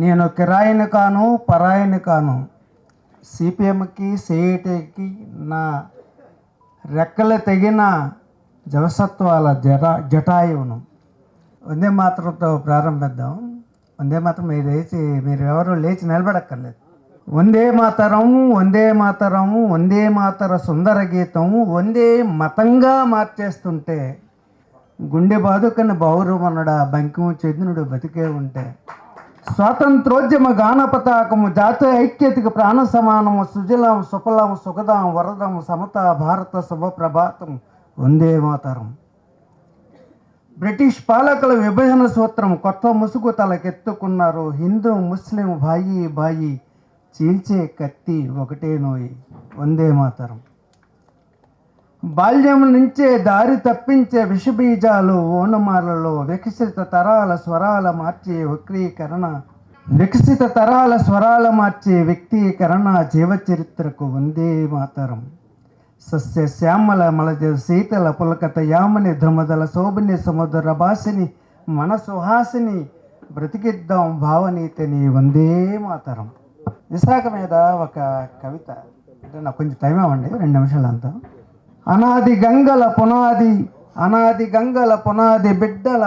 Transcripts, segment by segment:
నేను కిరాయిని కాను, పరాయిని కాను. సిపిఎంకి, సిఐటికి నా రెక్కలు తెగిన జవసత్వాల జటాయువును. వందే మాతరంతో ప్రారంభిద్దాం. వందే మాతరం మీరు ఎవరు లేచి నిలబడక్కర్లేదు. వందే మాతరం, వందే మాతరం, వందే మాతర సుందర గీతం వందే మతంగా మార్చేస్తుంటే గుండె బాదుకని బౌరవనుడ బంకిము చంద్రుడు బతికే ఉంటే స్వాతంత్రోద్యమ గాన పతాకము జాతీయ ఐక్యతకు ప్రాణ సమానము సుజలం సుఫలం సుఖదం వరదం సమత భారత శుభప్రభాతం వందే మాతరం. బ్రిటిష్ పాలకుల విభజన సూత్రం కొత్త ముసుగు తలకెత్తుకున్నారు. హిందూ ముస్లిం బాయి బాయి చీల్చే కత్తి ఒకటే నోయి వందే మాతరం. బాల్యం నుంచే దారి తప్పించే విషబీజాలు ఓనమాలలో వికసిత తరాల స్వరాల మార్చే వ్యక్తీకరణ జీవచరిత్రకు వందే మాతరం. సస్య శ్యామల మలజ శీతల పులకత యామని ధృమదల శోభని సముద్ర భాషని మన సుహాసిని బ్రతికిద్దాం భావనీతిని వందే మాతరం. విశాఖ మీద ఒక కవిత, అంటే నాకు కొంచెం టైం అవ్వండి, 2 నిమిషాలు అంతా. అనాది గంగల పునాది బిడ్డల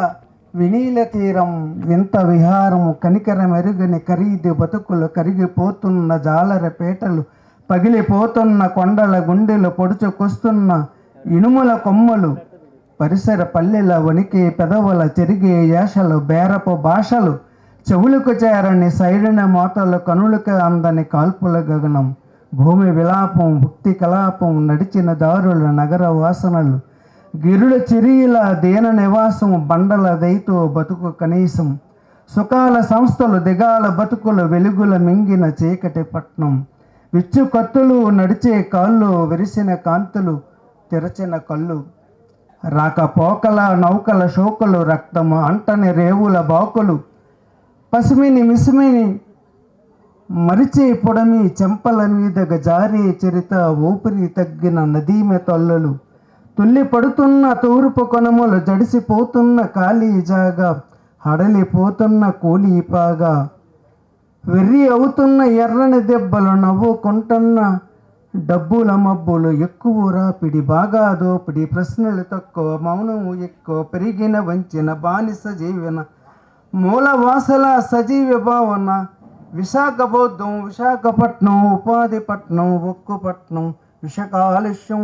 వినీల తీరం వింత విహారము కనికర మెరుగని ఖరీదు బతుకులు కరిగిపోతున్న జాలర పేటలు పగిలిపోతున్న కొండల గుండెలు పొడుచుకొస్తున్న ఇనుముల కొమ్మలు పరిసర పల్లెల వణికే పెదవుల చెరిగే యాషలు బేరపు భాషలు చెవులకు చేరని సైరణ మోతలు కనులకు అందని కాల్పుల గగనం భూమి విలాపం భుక్తి కలాపం నడిచిన దారుల నగర వాసనలు గిరుల చిరీల దీన నివాసం బండల దైతో బతుకు కనీసం సుఖాల సంస్థలు దిగాల బతుకులు వెలుగుల మింగిన చీకటి పట్నం విచ్చు కత్తులు నడిచే కాళ్ళు విరిసిన కాంతులు తెరచిన కళ్ళు రాకపోకల నౌకల శోకలు రక్తము అంటని రేవుల బాకులు పసిమిని మిసిమిని మరిచే పొడమి చెంపల మీదగా జారే చరిత ఊపిరి తగ్గిన నదీమె తొల్లలు తుల్లి పడుతున్న తూర్పు కొనములు జడిసిపోతున్న ఖాళీ జాగా హడలిపోతున్న కూలీపాగా వెర్రి అవుతున్న ఎర్రని దెబ్బలు నవ్వుకుంటున్న డబ్బుల మబ్బులు ఎక్కువ రాపిడి బాగా దోపిడి ప్రశ్నలు తక్కువ మౌనము ఎక్కువ పెరిగిన వంచిన బానిస జీవన మూలవాసల సజీవ భావన విశాఖ బౌద్ధం విశాఖపట్నం ఉపాధి పట్నం ఉక్కుపట్నం విషకాలుష్యం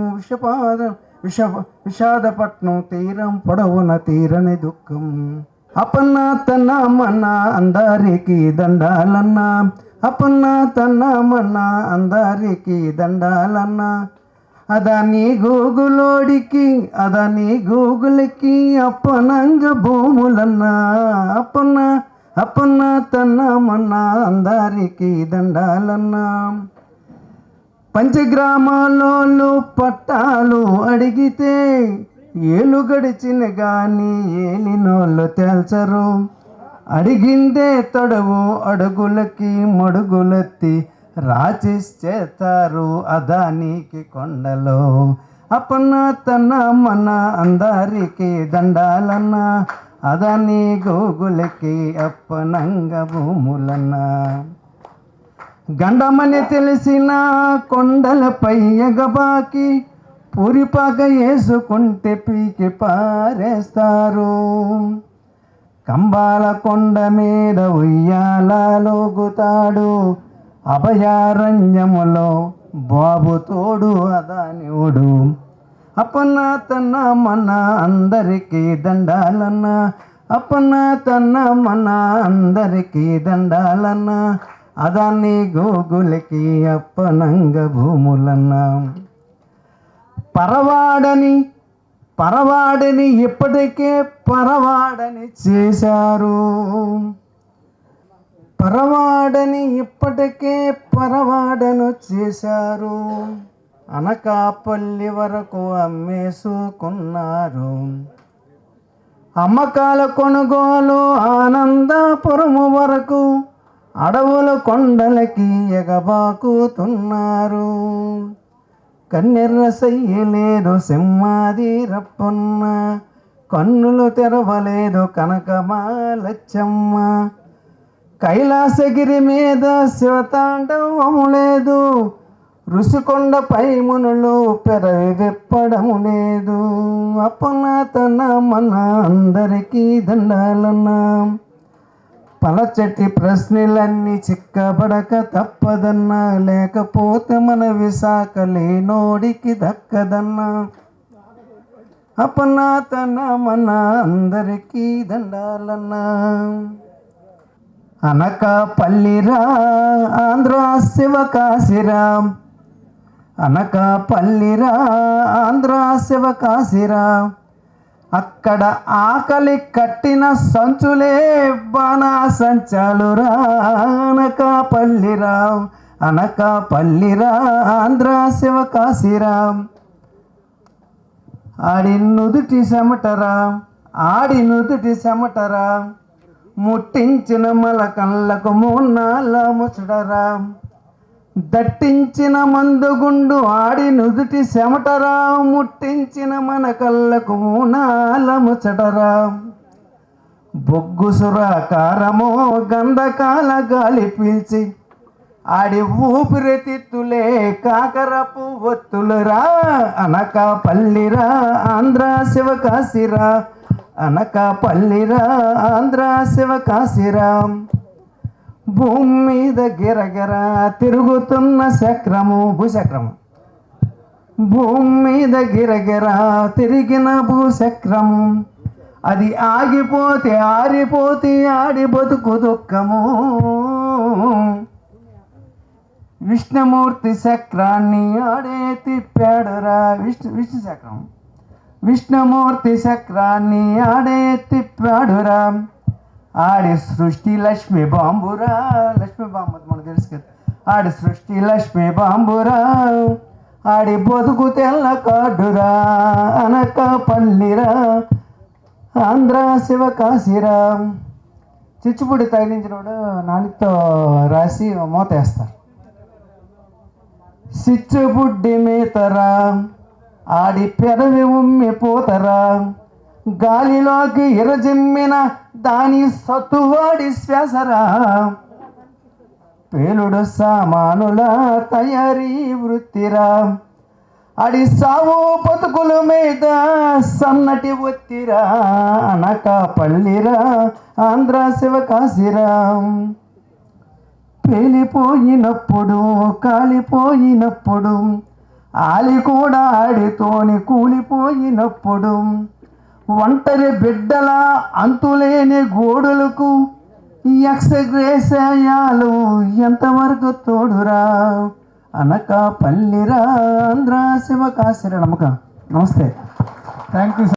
విషాదపట్నం తీరం పొడవున తీరని దుఃఖం అపన్న తన మన అందరికి దండాలన్నా అపన్న తన మన అందరికి దండాలన్నా అదాని గూగుల్కి అప్పనంగ భూములన్నా అపన్న తన మన అందరికి దండాలన్నా పంచగ్రామాలలో పట్టాలు అడిగితే ఏళ్ళు గడిచిన గాని ఏలినోళ్ళు తేల్చరు అడిగిందే తడవు అడుగులకి మడుగులెత్తి రాచేస్తారు అదానికి కొండలో అపన్న తన మన అందరికి దండాలన్నా అదాని గోగులకి అప్పనంగ భూములన్నా గండమని తెలిసిన కొండలపై ఎగబాకి పూరిపాక వేసుకుంటే పీకి పారేస్తారు కంబాల కొండ మీద ఉయ్యాలలోగుతాడు అభయారణ్యములో బాబు తోడు అదానివుడు అపన్న తన మన అందరికీ దండాలన్నా అపన్న తన మన అందరికీ దండాలన్నా అదాన్ని గోగులకి అప్పనంగ భూములన్నా పరవాడని ఇప్పటికే పరవాడని చేశారు పరవాడను చేశారు అనకాపల్లి వరకు అమ్మేసుకున్నారు అమ్మకాల కొనుగోలు ఆనందపురము వరకు అడవుల కొండలకి ఎగబాకుతున్నారు కన్నెర్ర సయ్యలేదు సింహాది రప్పన్న కన్నులు తెరవలేదు కనకమాలచ్చమ్మ కైలాసగిరి మీద శివతాండవము లేదు, ఋషికొండపై మునులు పెరవి విప్పడము లేదు. అపనాతన మన అందరికీ దండాలన్నా, పలచటి ప్రశ్నలన్నీ చిక్కబడక తప్పదన్నా, లేకపోతే మన విశాఖ లేనోడికి దక్కదన్నా. అపనాతన మన అందరికీ దండాలన్నా. అనకాపల్లిరా ఆంధ్ర శివకాశిరా, అనకాపల్లిరా ఆంధ్ర శివకాశిరా, అక్కడ ఆకలి కట్టిన సంచులే బాణాసంచాలురా. అనకాపల్లిరా అనకాపల్లిరా ఆంధ్ర శివకాశిరా, ఆడి నుదుటి చెమటరా, ఆడి నుదుటి చెమటరా, ముట్టించిన మల కళ్ళకు మూన్నాళ్ళ ముచ్చడరా. దట్టించిన మందుగుండు ఆడి నుదుటి చెమటరా, ముట్టించిన మన కళ్ళకు మూనాల ముచ్చటరా. బొగ్గు సురాకారమో గంధకాల గాలి పీల్చి, ఆడి ఊపిరితిత్తులే కాకరపు ఒత్తులురా. అనకాపల్లిరా ఆంధ్ర శివకాశిరా, అనకాపల్లిరా ఆంధ్ర శివకాశిరా. భూమి మీద గిరగిర తిరుగుతున్న చక్రము భూచక్రము, భూమి మీద గిరగిర తిరిగిన భూచక్రము, అది ఆగిపోతే ఆరిపోతే ఆడి బతుకు దుఃఖము. విష్ణుమూర్తి చక్రాన్ని ఆడే తిప్పాడురా, విష్ణు చక్రం, విష్ణుమూర్తి చక్రాన్ని ఆడే తిప్పాడురా. ఆడి సృష్టి లక్ష్మి బాంబురా, లక్ష్మి బాంబు మనకు తెలుసు కదా, ఆడి సృష్టి లక్ష్మి బాంబురా, ఆడి బతుకు తెల్ల కాడురా. అనకాపల్లిరా ఆంధ్ర శివకాశిరా. చిచ్చుపుడి తగిలించినప్పుడు నాలుగుతో రాసి మోతేస్తారు. చిచ్చుబుడ్డి మేతరా, ఆడి పెదవి ఉమ్మిపోతరా, గాలిలోకి ఎరజిమ్మిన దాని సత్తువాడి శ్వాసరా. పేలుడు సామానుల తయారీ వృత్తిరా, అడి సావు బతుకుల మీద సన్నటి ఒత్తిరా. అనకాపల్లిరా ఆంధ్ర శివకాశిరా. పేలిపోయినప్పుడు కాలిపోయినప్పుడు, ఆలి కూడా ఆడితోని కూలిపోయినప్పుడు, ఒంటరి బిడ్డల అంతులేని గోడులకు యక్షగ్రేసయాలు ఎంతవరకు తోడురా. అనకాపల్లిరా ఆంధ్ర శివకాశిరా. నమ్మకం. నమస్తే, థ్యాంక్ యూ.